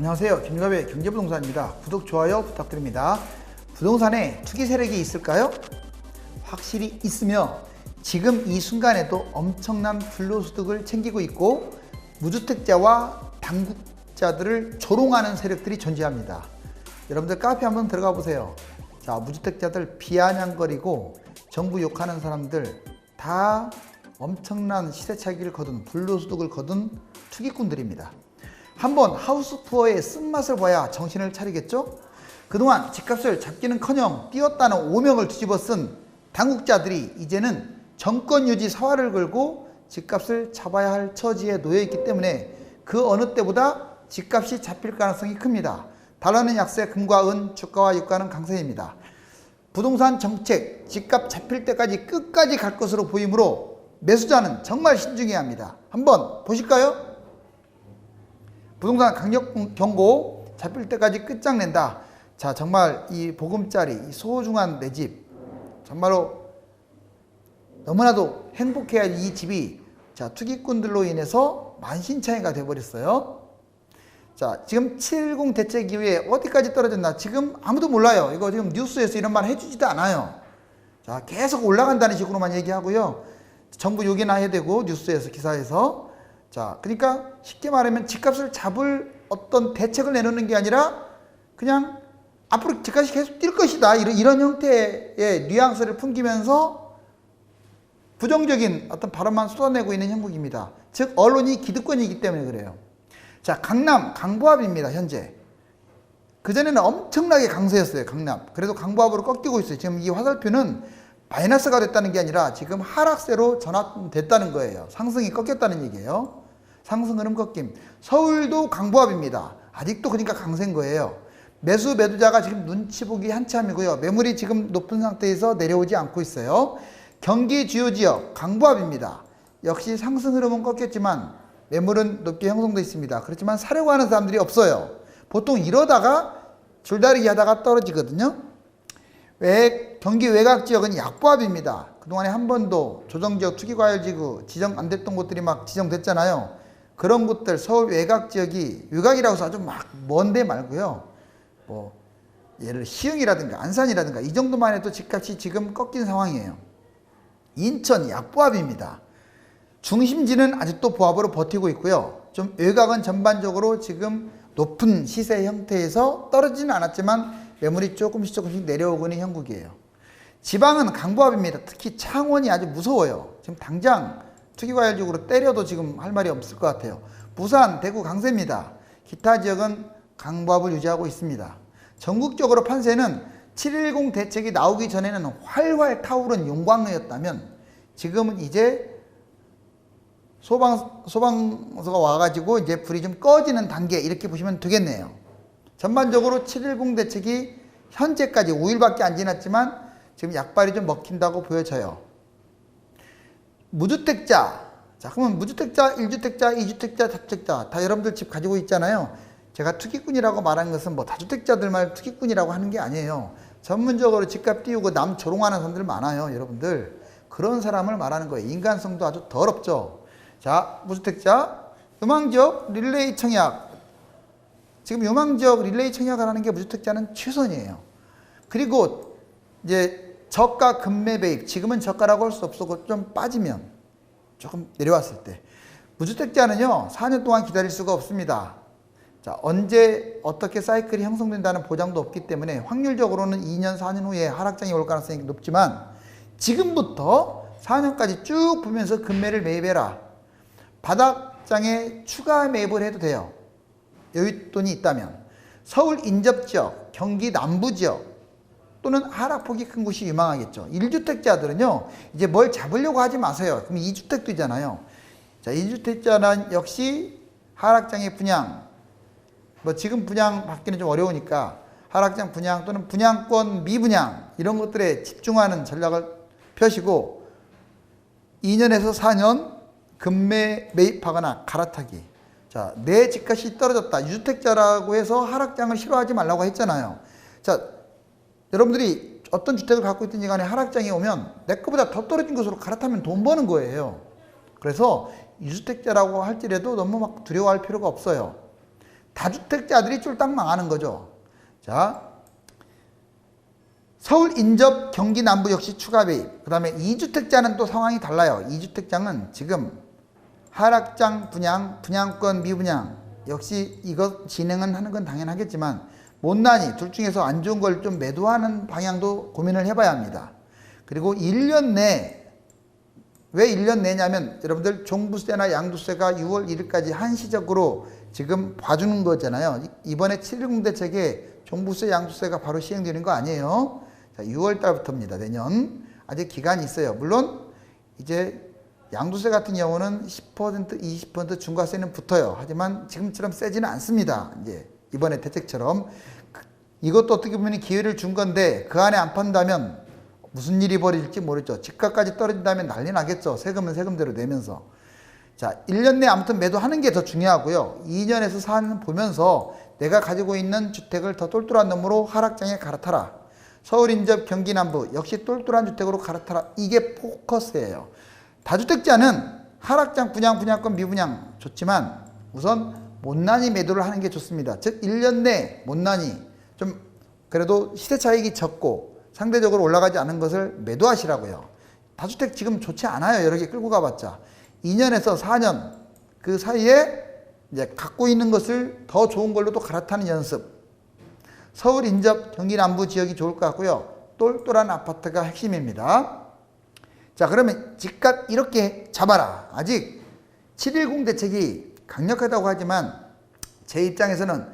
안녕하세요. 김유갑의 경제부동산입니다. 구독, 좋아요 부탁드립니다. 부동산에 투기 세력이 있을까요? 확실히 있으며 지금 이 순간에도 엄청난 불로소득을 챙기고 있고 무주택자와 단국자들을 조롱하는 세력들이 존재합니다. 여러분들 카페 한번 들어가 보세요. 자, 무주택자들 비아냥거리고 정부 욕하는 사람들 다 엄청난 시세차익을 거둔 불로소득을 거둔 투기꾼들입니다. 한번 하우스푸어의 쓴맛을 봐야 정신을 차리겠죠? 그동안 집값을 잡기는커녕 띄었다는 오명을 뒤집어 쓴 당국자들이 이제는 정권 유지 사활을 걸고 집값을 잡아야 할 처지에 놓여 있기 때문에 그 어느 때보다 집값이 잡힐 가능성이 큽니다. 달러는 약세, 금과 은, 주가와 유가는 강세입니다. 부동산 정책, 집값 잡힐 때까지 끝까지 갈 것으로 보이므로 매수자는 정말 신중해야 합니다. 한번 보실까요? 부동산 강력 경고, 잡힐 때까지 끝장낸다. 자, 정말 이 보금자리, 이 소중한 내 집, 정말로 너무나도 행복해야 할 이 집이 자, 투기꾼들로 인해서 만신창이가 돼버렸어요. 자, 지금 710 대책 이후에 어디까지 떨어졌나? 지금 아무도 몰라요. 이거 지금 뉴스에서 이런 말 해주지도 않아요. 자, 계속 올라간다는 식으로만 얘기하고요. 정부 욕이나 해야 되고, 뉴스에서, 기사에서. 자, 그러니까 쉽게 말하면 집값을 잡을 어떤 대책을 내놓는 게 아니라 그냥 앞으로 집값이 계속 뛸 것이다. 이런 형태의 뉘앙스를 풍기면서 부정적인 어떤 발언만 쏟아내고 있는 형국입니다. 즉, 언론이 기득권이기 때문에 그래요. 자, 강남, 강보합입니다, 현재. 그전에는 엄청나게 강세였어요, 강남. 그래도 강보합으로 꺾이고 있어요. 지금 이 화살표는 마이너스가 됐다는 게 아니라 지금 하락세로 전환됐다는 거예요. 상승이 꺾였다는 얘기예요. 상승 흐름 꺾임. 서울도 강보합입니다. 아직도 그러니까 강세인 거예요. 매수자가 지금 눈치 보기 한참이고요. 매물이 지금 높은 상태에서 내려오지 않고 있어요. 경기 주요 지역 강보합입니다. 역시 상승 흐름은 꺾였지만 매물은 높게 형성되어 있습니다. 그렇지만 사려고 하는 사람들이 없어요. 보통 이러다가 줄다리기 하다가 떨어지거든요. 경기 외곽 지역은 약보합입니다. 그동안에 한 번도 조정지역 투기과열지구 지정 안 됐던 곳들이 막 지정됐잖아요. 그런 곳들 서울 외곽 지역이 외곽이라고 해서 아주 막 먼데 말고요. 뭐 예를 시흥이라든가 안산이라든가 이 정도만 해도 집값이 지금 꺾인 상황이에요. 인천 약보합입니다. 중심지는 아직도 보합으로 버티고 있고요. 좀 외곽은 전반적으로 지금 높은 시세 형태에서 떨어지지는 않았지만 매물이 조금씩 내려오고 있는 형국이에요. 지방은 강보합입니다. 특히 창원이 아주 무서워요. 지금 당장 투기과열적으로 때려도 지금 할 말이 없을 것 같아요. 부산, 대구 강세입니다. 기타 지역은 강보합을 유지하고 있습니다. 전국적으로 판세는 710 대책이 나오기 전에는 활활 타오른 용광로였다면 지금은 이제 소방서가 와가지고 이제 불이 좀 꺼지는 단계 이렇게 보시면 되겠네요. 전반적으로 710 대책이 현재까지 5일밖에 안 지났지만 지금 약발이 좀 먹힌다고 보여져요. 무주택자. 자, 그러면 무주택자, 1주택자, 2주택자, 다주택자 다 여러분들 집 가지고 있잖아요. 제가 투기꾼이라고 말한 것은 뭐 다주택자들만 투기꾼이라고 하는 게 아니에요. 전문적으로 집값 띄우고 남 조롱하는 사람들 많아요, 여러분들. 그런 사람을 말하는 거예요. 인간성도 아주 더럽죠. 자, 무주택자, 유망지역 릴레이 청약. 지금 유망지역 릴레이 청약을 하는 게 무주택자는 최선이에요. 그리고 이제 저가 금매 배입, 지금은 저가라고 할 수 없고 좀 빠지면 조금 내려왔을 때 무주택자는요 4년 동안 기다릴 수가 없습니다. 자, 언제 어떻게 사이클이 형성된다는 보장도 없기 때문에 확률적으로는 2년 4년 후에 하락장이 올 가능성이 높지만 지금부터 4년까지 쭉 보면서 금매를 매입해라. 바닥장에 추가 매입을 해도 돼요. 여윳돈이 있다면. 서울 인접지역, 경기 남부지역 또는 하락폭이 큰 곳이 유망하겠죠. 1주택자들은요 이제 뭘 잡으려고 하지 마세요. 그럼 2주택도 있잖아요. 자, 2주택자는 역시 하락장의 분양, 뭐 지금 분양 받기는 좀 어려우니까 하락장 분양 또는 분양권 미분양 이런 것들에 집중하는 전략을 펴시고 2년에서 4년 금매 매입하거나 갈아타기. 자, 내 집값이 떨어졌다. 2주택자라고 해서 하락장을 싫어하지 말라고 했잖아요. 자, 여러분들이 어떤 주택을 갖고 있든지 간에 하락장에 오면 내 거보다 더 떨어진 곳으로 갈아타면 돈 버는 거예요. 그래서 2주택자라고 할지라도 너무 막 두려워할 필요가 없어요. 다주택자들이 쫄딱 망하는 거죠. 자, 서울 인접 경기 남부 역시 추가 배입. 그 다음에 2주택자는 또 상황이 달라요. 2주택자는 지금 하락장 분양, 분양권 미분양 역시 이거 진행은 하는 건 당연하겠지만 못난이 둘 중에서 안 좋은 걸 좀 매도하는 방향도 고민을 해봐야 합니다. 그리고 1년 내, 왜 1년 내냐면 여러분들 종부세나 양도세가 6월 1일까지 한시적으로 지금 봐주는 거잖아요. 이번에 710 대책에 종부세 양도세가 바로 시행되는 거 아니에요. 자, 6월 달부터입니다. 내년 아직 기간이 있어요. 물론 이제 양도세 같은 경우는 10% 20% 중과세는 붙어요. 하지만 지금처럼 세지는 않습니다. 이제 이번에 대책처럼 이것도 어떻게 보면 기회를 준 건데 그 안에 안 판다면 무슨 일이 벌어질지 모르죠. 집값까지 떨어진다면 난리 나겠죠. 세금은 세금대로 내면서. 자, 1년 내에 아무튼 매도하는 게 더 중요하고요. 2년에서 4년 보면서 내가 가지고 있는 주택을 더 똘똘한 놈으로 하락장에 갈아타라. 서울 인접 경기 남부 역시 똘똘한 주택으로 갈아타라. 이게 포커스예요. 다주택자는 하락장 분양, 분양권 미분양 좋지만 우선 못난이 매도를 하는 게 좋습니다. 즉 1년 내 못난이 좀 그래도 시세 차익이 적고 상대적으로 올라가지 않은 것을 매도하시라고요. 다주택 지금 좋지 않아요. 여러 개 끌고 가봤자. 2년에서 4년 그 사이에 이제 갖고 있는 것을 더 좋은 걸로 또 갈아타는 연습. 서울 인접 경기 남부 지역이 좋을 것 같고요. 똘똘한 아파트가 핵심입니다. 자, 그러면 집값 이렇게 잡아라. 아직 710 대책이 강력하다고 하지만 제 입장에서는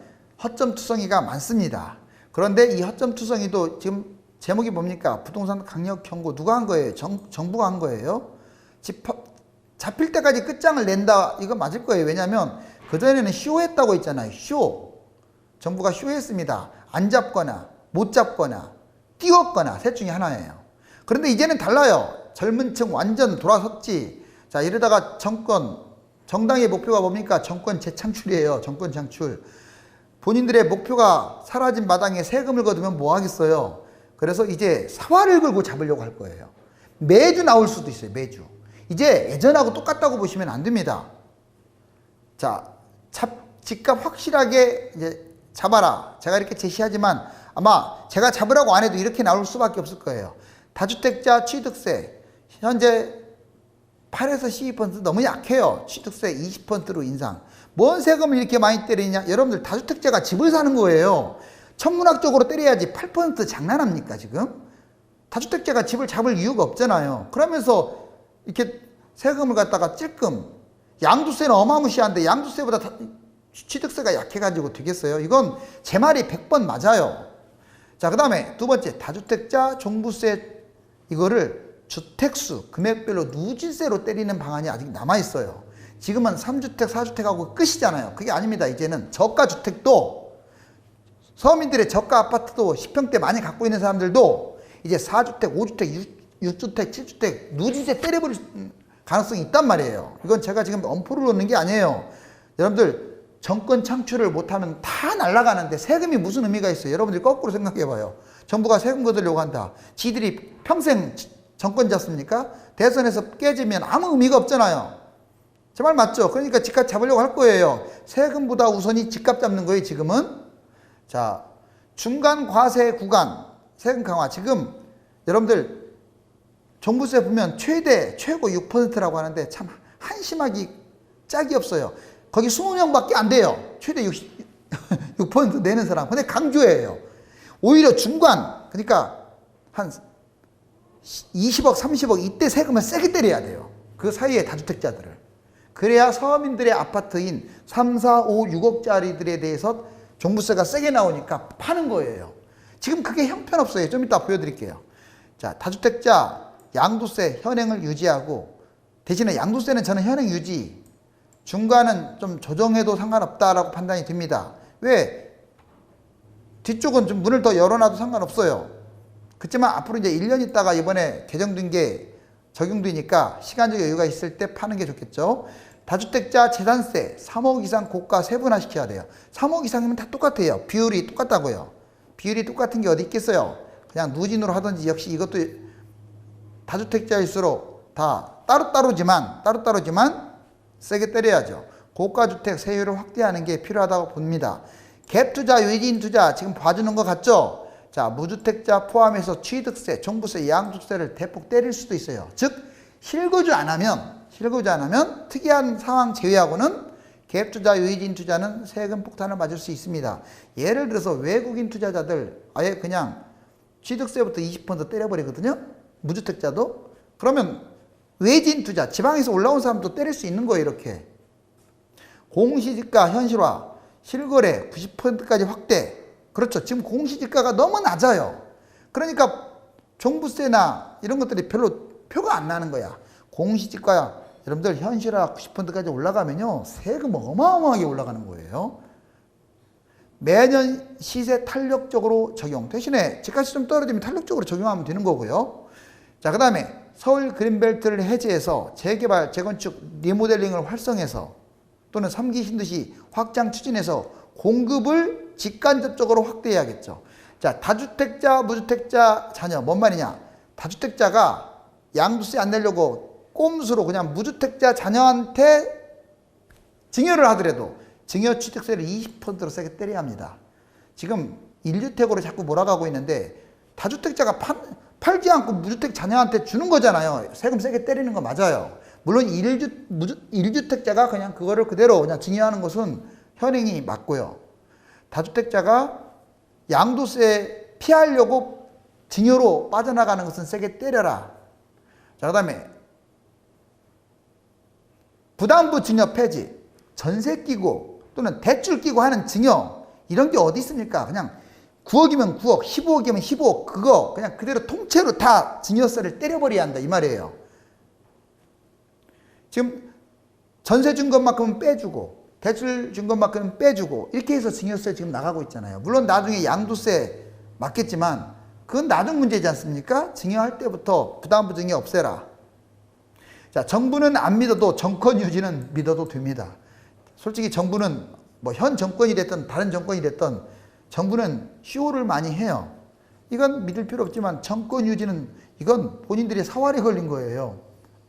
허점투성이가 많습니다. 그런데 이 허점투성이도 지금 제목이 뭡니까? 부동산 강력 경고 누가 한 거예요? 정부가 한 거예요. 잡힐 때까지 끝장을 낸다. 이거 맞을 거예요. 왜냐하면 그전에는 쇼했다고 했잖아요. 쇼. 정부가 쇼했습니다. 안 잡거나 못 잡거나 띄웠거나 셋 중에 하나예요. 그런데 이제는 달라요. 젊은 층 완전 돌아섰지. 자, 이러다가 정당의 목표가 뭡니까? 정권 재창출이에요. 정권 창출. 본인들의 목표가 사라진 마당에 세금을 거두면 뭐 하겠어요? 그래서 이제 사활을 걸고 잡으려고 할 거예요. 매주 나올 수도 있어요. 매주. 이제 예전하고 똑같다고 보시면 안 됩니다. 자, 집값 확실하게 이제 잡아라. 제가 이렇게 제시하지만 아마 제가 잡으라고 안 해도 이렇게 나올 수밖에 없을 거예요. 다주택자 취득세 현재 8에서 12% 너무 약해요. 취득세 20%로 인상. 뭔 세금을 이렇게 많이 때리냐? 여러분들 다주택자가 집을 사는 거예요. 천문학적으로 때려야지 8% 장난합니까 지금? 다주택자가 집을 잡을 이유가 없잖아요. 그러면서 이렇게 세금을 갖다가 찔끔. 양도세는 어마무시한데 양도세보다 취득세가 약해가지고 되겠어요? 이건 제 말이 100번 맞아요. 자, 그 다음에 두 번째 다주택자 종부세 이거를 주택수 금액별로 누진세로 때리는 방안이 아직 남아있어요. 지금은 3주택 4주택하고 끝이잖아요. 그게 아닙니다. 이제는 저가주택도 서민들의 저가 아파트도 10평대 많이 갖고 있는 사람들도 이제 4주택 5주택 6주택 7주택 누진세 때려버릴 가능성이 있단 말이에요. 이건 제가 지금 엄포를 놓는 게 아니에요. 여러분들 정권 창출을 못하면 다 날아가는데 세금이 무슨 의미가 있어요? 여러분들이 거꾸로 생각해봐요. 정부가 세금 거두려고 한다. 지들이 평생 정권 잡습니까? 대선에서 깨지면 아무 의미가 없잖아요. 제 말 맞죠? 그러니까 집값 잡으려고 할 거예요. 세금보다 우선이 집값 잡는 거예요, 지금은. 자, 중간 과세 구간 세금 강화. 지금 여러분들 종부세 보면 최고 6%라고 하는데 참 한심하기 짝이 없어요. 거기 20명밖에 안 돼요. 최대 6% 내는 사람. 근데 강조해요. 오히려 중간, 그러니까 한 20억, 30억 이때 세금을 세게 때려야 돼요. 그 사이에 다주택자들을. 그래야 서민들의 아파트인 3, 4, 5, 6억짜리들에 대해서 종부세가 세게 나오니까 파는 거예요. 지금 그게 형편없어요. 좀 이따 보여드릴게요. 자, 다주택자 양도세 현행을 유지하고 대신에 양도세는 저는 현행 유지, 중간은 좀 조정해도 상관없다라고 판단이 됩니다. 왜? 뒤쪽은 좀 문을 더 열어놔도 상관없어요. 그렇지만 앞으로 이제 1년 있다가 이번에 개정된 게 적용되니까 시간적 여유가 있을 때 파는 게 좋겠죠. 다주택자 재산세 3억 이상 고가 세분화시켜야 돼요. 3억 이상이면 다 똑같아요. 비율이 똑같다고요. 비율이 똑같은 게 어디 있겠어요. 그냥 누진으로 하든지 역시 이것도 다주택자일수록 다 따로따로지만 세게 때려야죠. 고가주택 세율을 확대하는 게 필요하다고 봅니다. 갭투자, 외지인투자 지금 봐주는 것 같죠? 자, 무주택자 포함해서 취득세, 종부세, 양도세를 대폭 때릴 수도 있어요. 즉 실거주 안 하면 특이한 상황 제외하고는 갭투자, 외지인투자는 세금 폭탄을 맞을 수 있습니다. 예를 들어서 외국인 투자자들 아예 그냥 취득세부터 20% 때려버리거든요. 무주택자도. 그러면 외지인투자, 지방에서 올라온 사람도 때릴 수 있는 거예요. 이렇게. 공시지가 현실화, 실거래 90%까지 확대. 그렇죠. 지금 공시지가가 너무 낮아요. 그러니까 종부세나 이런 것들이 별로 표가 안 나는 거야. 공시지가 여러분들 현실화 90%까지 올라가면요. 세금 어마어마하게 올라가는 거예요. 매년 시세 탄력적으로 적용. 대신에 집값이 좀 떨어지면 탄력적으로 적용하면 되는 거고요. 자, 그 다음에 서울 그린벨트를 해제해서 재개발, 재건축, 리모델링을 활성해서 또는 3기 신도시 확장 추진해서 공급을 직간접적으로 확대해야겠죠. 자, 다주택자, 무주택자 자녀 뭔 말이냐? 다주택자가 양도세 안 내려고 꼼수로 그냥 무주택자 자녀한테 증여를 하더라도 증여 취득세를 20%로 세게 때려야 합니다. 지금 1주택으로 자꾸 몰아가고 있는데 다주택자가 팔지 않고 무주택 자녀한테 주는 거잖아요. 세금 세게 때리는 거 맞아요. 물론 1주택자가 그냥 그거를 그대로 그냥 증여하는 것은 현행이 맞고요. 다주택자가 양도세 피하려고 증여로 빠져나가는 것은 세게 때려라. 자, 그 다음에 부담부 증여 폐지, 전세 끼고 또는 대출 끼고 하는 증여 이런 게 어디 있습니까? 그냥 9억이면 9억, 15억이면 15억 그거 그냥 그대로 통째로 다 증여세를 때려버려야 한다 이 말이에요. 지금 전세 준 것만큼은 빼주고 대출 준 것만큼은 빼주고 이렇게 해서 증여세 지금 나가고 있잖아요. 물론 나중에 양도세 맞겠지만 그건 나중 문제지 않습니까? 증여할 때부터 부담부 증여 없애라. 자, 정부는 안 믿어도 정권 유지는 믿어도 됩니다. 솔직히 정부는 뭐 현 정권이 됐든 다른 정권이 됐든 정부는 쇼를 많이 해요. 이건 믿을 필요 없지만 정권 유지는 이건 본인들이 사활에 걸린 거예요.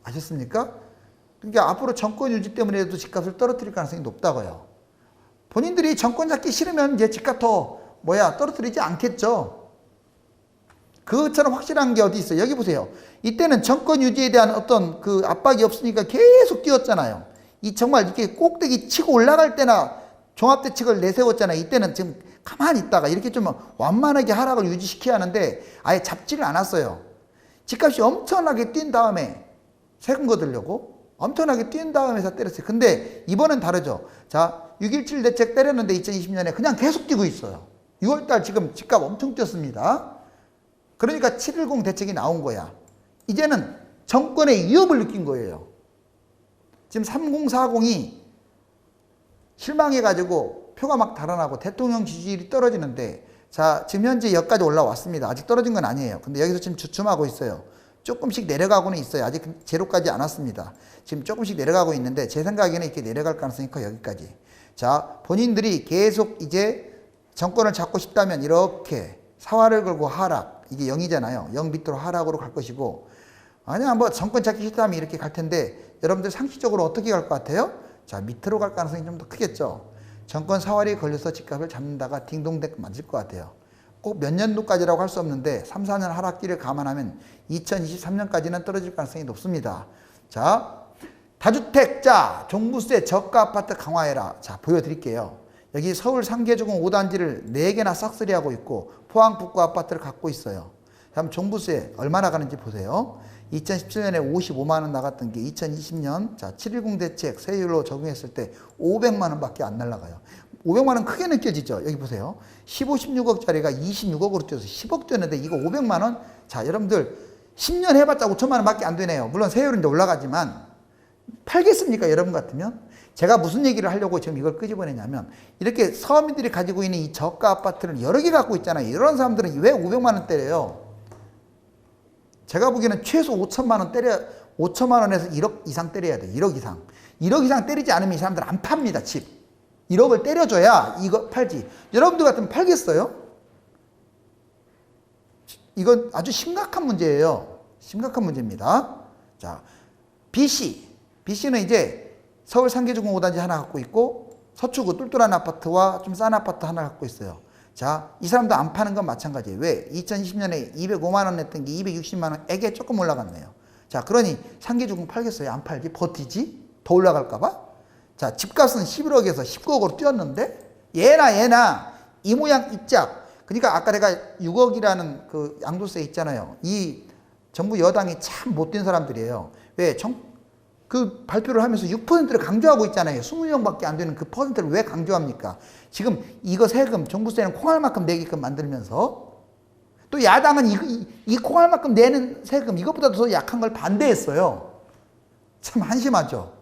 아셨습니까? 그러니까 앞으로 정권 유지 때문에도 집값을 떨어뜨릴 가능성이 높다고요. 본인들이 정권 잡기 싫으면 이제 집값 더 떨어뜨리지 않겠죠. 그것처럼 확실한 게 어디 있어요? 여기 보세요. 이때는 정권 유지에 대한 어떤 그 압박이 없으니까 계속 뛰었잖아요. 이 정말 이렇게 꼭대기 치고 올라갈 때나 종합대책을 내세웠잖아요. 이때는 지금 가만히 있다가 이렇게 좀 완만하게 하락을 유지시켜야 하는데 아예 잡지를 않았어요. 집값이 엄청나게 뛴 다음에 세금 거두려고 엄청나게 뛴 다음에서 때렸어요. 근데 이번엔 다르죠. 자, 6.17 대책 때렸는데 2020년에 그냥 계속 뛰고 있어요. 6월달 지금 집값 엄청 뛰었습니다. 그러니까 7.10 대책이 나온 거야. 이제는 정권의 위협을 느낀 거예요. 지금 3040이 실망해가지고 표가 막 달아나고 대통령 지지율이 떨어지는데 자, 지금 현재 여기까지 올라왔습니다. 아직 떨어진 건 아니에요. 근데 여기서 지금 주춤하고 있어요. 조금씩 내려가고는 있어요. 아직 제로까지 안 왔습니다. 지금 조금씩 내려가고 있는데 제 생각에는 이렇게 내려갈 가능성이 커요. 여기까지. 자, 본인들이 계속 이제 정권을 잡고 싶다면 이렇게 사활을 걸고 하락. 이게 0이잖아요. 0 밑으로 하락으로 갈 것이고 아니야 뭐 정권 잡기 싫다면 이렇게 갈 텐데 여러분들 상식적으로 어떻게 갈 것 같아요? 자, 밑으로 갈 가능성이 좀 더 크겠죠. 정권 사활이 걸려서 집값을 잡는다가 딩동댕 맞을 것 같아요. 꼭 몇 년도까지라고 할 수 없는데 3, 4년 하락기를 감안하면 2023년까지는 떨어질 가능성이 높습니다. 자, 다주택자 종부세 저가 아파트 강화해라. 자, 보여드릴게요. 여기 서울 상계조공 5단지를 4개나 싹쓸이하고 있고 포항 북구 아파트를 갖고 있어요. 그럼 종부세 얼마나 가는지 보세요. 2017년에 55만 원 나갔던 게 2020년 자 7.10 대책 세율로 적용했을 때 500만 원밖에 안 날라가요. 500만 원 크게 느껴지죠. 여기 보세요. 15, 16억짜리가 26억으로 뛰어서 10억 되는데 이거 500만 원? 자, 여러분들 10년 해봤자 5천만 원밖에 안 되네요. 물론 세율은 이제 올라가지만 팔겠습니까? 여러분 같으면? 제가 무슨 얘기를 하려고 지금 이걸 끄집어내냐면 이렇게 서민들이 가지고 있는 이 저가 아파트를 여러 개 갖고 있잖아요. 이런 사람들은 왜 500만 원 때려요? 제가 보기에는 최소 5천만 원 5천만 원에서 1억 이상 때려야 돼요. 1억 이상. 1억 이상 때리지 않으면 이 사람들 안 팝니다. 집. 1억을 때려줘야 이거 팔지. 여러분들 같으면 팔겠어요? 이건 아주 심각한 문제예요. 심각한 문제입니다. 자, BC. BC는 이제 서울 상계주공 5단지 하나 갖고 있고 서초구 똘똘한 아파트와 좀 싼 아파트 하나 갖고 있어요. 자, 이 사람도 안 파는 건 마찬가지예요. 왜? 2020년에 205만 원 냈던 게 260만 원에게 조금 올라갔네요. 자, 그러니 상계주공 팔겠어요? 안 팔지? 버티지? 더 올라갈까 봐? 자, 집값은 11억에서 19억으로 뛰었는데 얘나 이 모양 이 짝. 그러니까 아까 내가 6억이라는 그 양도세 있잖아요. 이 정부 여당이 참 못된 사람들이에요. 왜? 그 발표를 하면서 6%를 강조하고 있잖아요. 20명밖에 안 되는 그 퍼센트를 왜 강조합니까? 지금 이거 세금, 종부세는 콩알만큼 내게끔 만들면서 또 야당은 이 콩알만큼 내는 세금 이것보다 더 약한 걸 반대했어요. 참 한심하죠.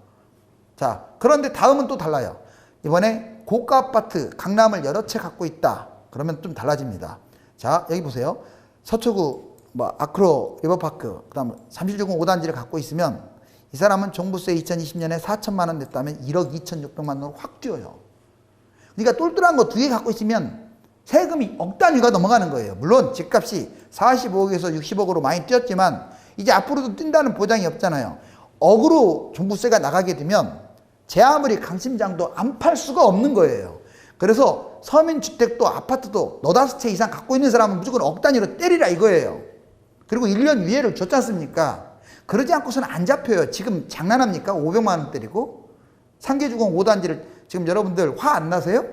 자, 그런데 다음은 또 달라요. 이번에 고가 아파트 강남을 여러 채 갖고 있다. 그러면 좀 달라집니다. 자, 여기 보세요. 서초구 아크로 리버파크 그다음 잠실주공 5단지를 갖고 있으면 이 사람은 종부세 2020년에 4천만 원 냈다면 1억 2,600만 원으로 확 뛰어요. 그러니까 똘똘한 거 두 개 갖고 있으면 세금이 억 단위가 넘어가는 거예요. 물론 집값이 45억에서 60억으로 많이 뛰었지만 이제 앞으로도 뛴다는 보장이 없잖아요. 억으로 종부세가 나가게 되면 제 아무리 강심장도 안 팔 수가 없는 거예요. 그래서 서민주택도 아파트도 너다섯 채 이상 갖고 있는 사람은 무조건 억 단위로 때리라 이거예요. 그리고 1년 유예를 줬지 않습니까? 그러지 않고서는 안 잡혀요. 지금 장난합니까? 500만 원 때리고 상계주공 5단지를 지금 여러분들 화 안 나세요?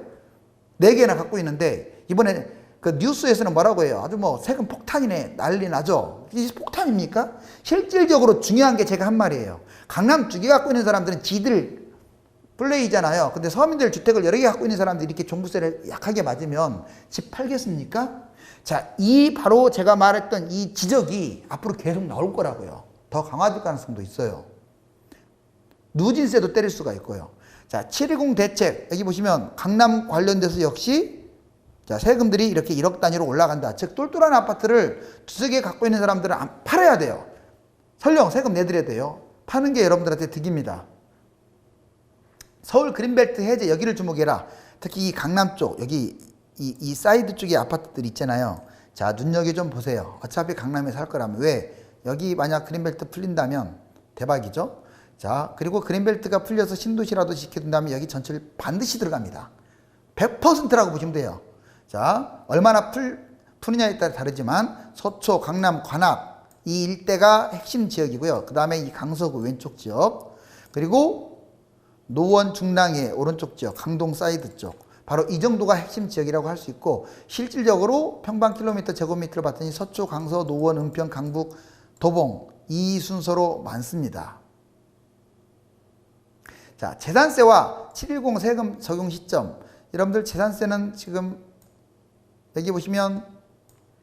4개나 갖고 있는데 이번에 그 뉴스에서는 뭐라고 해요? 아주 뭐 세금 폭탄이네 난리 나죠. 이게 폭탄입니까? 실질적으로 중요한 게 제가 한 말이에요. 강남 2개 갖고 있는 사람들은 지들 플레이잖아요. 근데 서민들 주택을 여러 개 갖고 있는 사람들이 이렇게 종부세를 약하게 맞으면 집 팔겠습니까? 자, 바로 제가 말했던 이 지적이 앞으로 계속 나올 거라고요. 더 강화될 가능성도 있어요. 누진세도 때릴 수가 있고요. 자, 720 대책 여기 보시면 강남 관련돼서 역시 자, 세금들이 이렇게 1억 단위로 올라간다. 즉 똘똘한 아파트를 두세 개 갖고 있는 사람들은 팔아야 돼요. 설령 세금 내드려야 돼요. 파는 게 여러분들한테 득입니다. 서울 그린벨트 해제 여기를 주목해라. 특히 이 강남 쪽 여기 이 사이드 쪽에 아파트들 있잖아요. 자, 눈여겨 좀 보세요. 어차피 강남에 살 거라면 왜? 여기 만약 그린벨트 풀린다면 대박이죠. 자, 그리고 그린벨트가 풀려서 신도시라도 지켜둔다면 여기 전체를 반드시 들어갑니다. 100%라고 보시면 돼요. 자, 얼마나 푸느냐에 따라 다르지만 서초, 강남, 관악 이 일대가 핵심 지역이고요. 그 다음에 이 강서구 왼쪽 지역 그리고 노원 중랑의 오른쪽 지역 강동 사이드 쪽 바로 이 정도가 핵심 지역이라고 할 수 있고 실질적으로 평방킬로미터 제곱미터를 봤더니 서초, 강서, 노원, 은평, 강북, 도봉 이 순서로 많습니다. 자, 재산세와 710 세금 적용 시점 여러분들 재산세는 지금 여기 보시면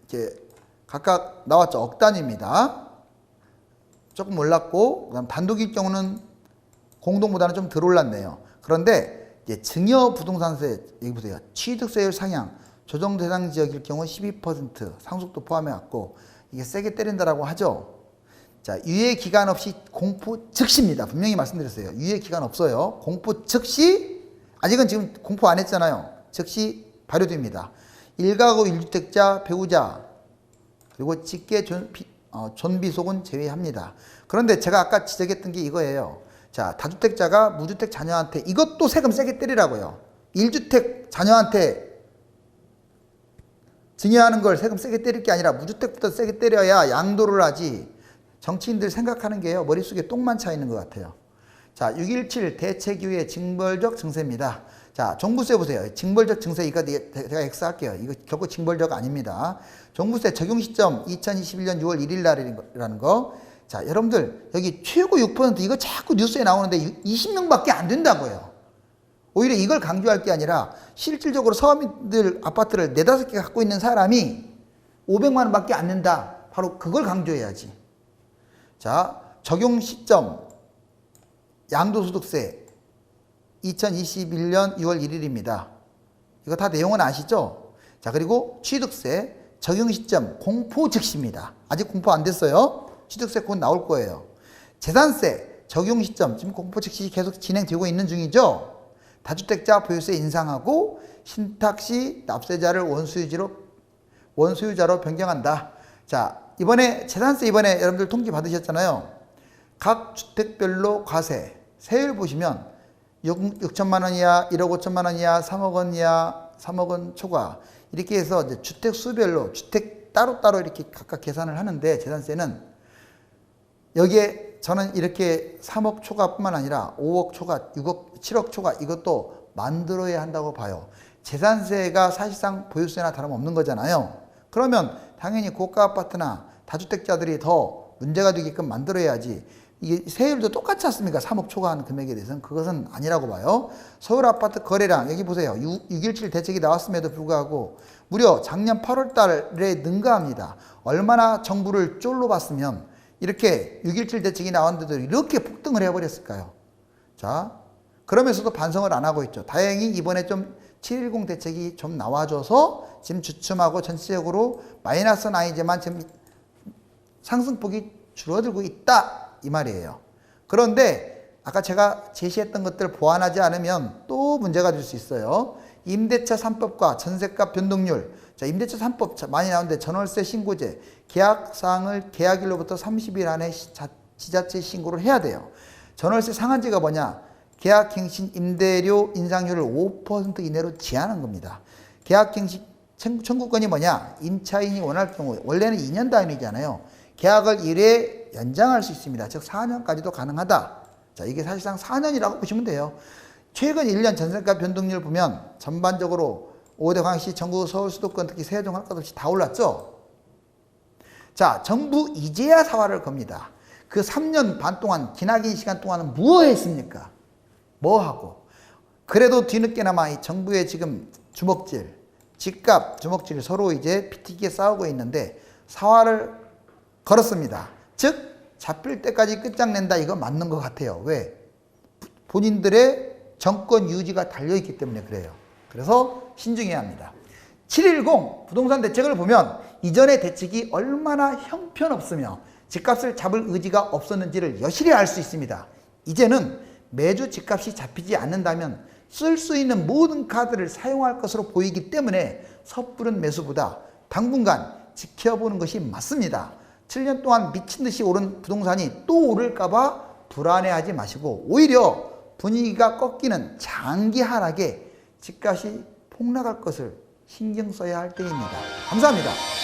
이렇게 각각 나왔죠. 억 단위입니다. 조금 올랐고 그다음 단독일 경우는 공동보다는 좀 덜 올랐네요. 그런데 이제 증여 부동산세 여기 보세요. 취득세율 상향 조정 대상 지역일 경우 12% 상속도 포함해 갖고 이게 세게 때린다라고 하죠. 자, 유예 기간 없이 공포 즉시입니다. 분명히 말씀드렸어요. 유예 기간 없어요. 공포 즉시 아직은 지금 공포 안 했잖아요. 즉시 발효됩니다. 1가구 1주택자 배우자 그리고 직계 존비속은 제외합니다. 그런데 제가 아까 지적했던 게 이거예요. 자, 다주택자가 무주택 자녀한테 이것도 세금 세게 때리라고요. 1주택 자녀한테 증여하는 걸 세금 세게 때릴 게 아니라 무주택부터 세게 때려야 양도를 하지. 정치인들 생각하는 게요. 머릿속에 똥만 차 있는 것 같아요. 자, 617 대책 이후의 징벌적 증세입니다. 자, 종부세 보세요. 징벌적 증세 이거 제가 X할게요. 이거 결코 징벌적 아닙니다. 종부세 적용 시점 2021년 6월 1일 날이라는 거. 자, 여러분들 여기 최고 6% 이거 자꾸 뉴스에 나오는데 20명밖에 안 된다고요. 오히려 이걸 강조할 게 아니라 실질적으로 서민들 아파트를 4, 5개 갖고 있는 사람이 500만 원밖에 안 낸다. 바로 그걸 강조해야지. 자, 적용 시점 양도소득세 2021년 6월 1일입니다. 이거 다 내용은 아시죠? 자, 그리고 취득세 적용 시점 공포 즉시입니다. 아직 공포 안 됐어요. 취득세 곧 나올 거예요. 재산세 적용 시점 지금 공포 즉시 계속 진행되고 있는 중이죠. 다주택자 보유세 인상하고 신탁시 납세자를 원소유자로 변경한다. 자, 이번에 재산세 이번에 여러분들 통지 받으셨잖아요. 각 주택별로 과세 세율 보시면 6천만 원 이하, 1억 5천만 원 이하, 3억 원 이하, 3억 원 초과 이렇게 해서 이제 주택 수별로 주택 따로따로 이렇게 각각 계산을 하는데 재산세는 여기에 저는 이렇게 3억 초과뿐만 아니라 5억 초과, 6억, 7억 초과 이것도 만들어야 한다고 봐요. 재산세가 사실상 보유세나 다름없는 거잖아요. 그러면 당연히 고가 아파트나 다주택자들이 더 문제가 되게끔 만들어야지. 이게 세율도 똑같지 않습니까? 3억 초과한 금액에 대해서는 그것은 아니라고 봐요. 서울 아파트 거래량 여기 보세요. 6.17 대책이 나왔음에도 불구하고 무려 작년 8월 달에 능가합니다. 얼마나 정부를 쫄로 봤으면 이렇게 6.17 대책이 나왔는데도 이렇게 폭등을 해버렸을까요? 자, 그러면서도 반성을 안 하고 있죠. 다행히 이번에 좀 710 대책이 좀 나와줘서 지금 주춤하고 전체적으로 마이너스는 아니지만 지금 상승폭이 줄어들고 있다 이 말이에요. 그런데 아까 제가 제시했던 것들 보완하지 않으면 또 문제가 될 수 있어요. 임대차 3법과 전세값 변동률. 자, 임대차 3법 많이 나오는데 전월세 신고제, 계약사항을 계약일로부터 30일 안에 지자체 신고를 해야 돼요. 전월세 상한제가 뭐냐? 계약갱신 임대료 인상률을 5% 이내로 제한한 겁니다. 계약갱신 청구권이 뭐냐? 임차인이 원할 경우 원래는 2년 단위잖아요. 계약을 1회 연장할 수 있습니다. 즉 4년까지도 가능하다. 자, 이게 사실상 4년이라고 보시면 돼요. 최근 1년 전세가 변동률 보면 전반적으로 5대 광역시, 전국, 서울, 수도권, 특히 세종 할 것 없이 다 올랐죠. 자, 정부 이제야 사활을 겁니다. 그 3년 반 동안 기나긴 시간 동안은 뭐 했습니까? 뭐 하고? 그래도 뒤늦게나마 이 정부의 지금 주먹질, 집값 주먹질 서로 이제 피튀기게 싸우고 있는데 사활을 걸었습니다. 즉 잡힐 때까지 끝장낸다 이거 맞는 것 같아요. 왜? 본인들의 정권 유지가 달려있기 때문에 그래요. 그래서 신중해야 합니다. 710 부동산 대책을 보면 이전의 대책이 얼마나 형편없으며 집값을 잡을 의지가 없었는지를 여실히 알 수 있습니다. 이제는 매주 집값이 잡히지 않는다면 쓸 수 있는 모든 카드를 사용할 것으로 보이기 때문에 섣부른 매수보다 당분간 지켜보는 것이 맞습니다. 7년 동안 미친 듯이 오른 부동산이 또 오를까봐 불안해하지 마시고 오히려 분위기가 꺾이는 장기 하락에 집값이 폭락할 것을 신경 써야 할 때입니다. 감사합니다.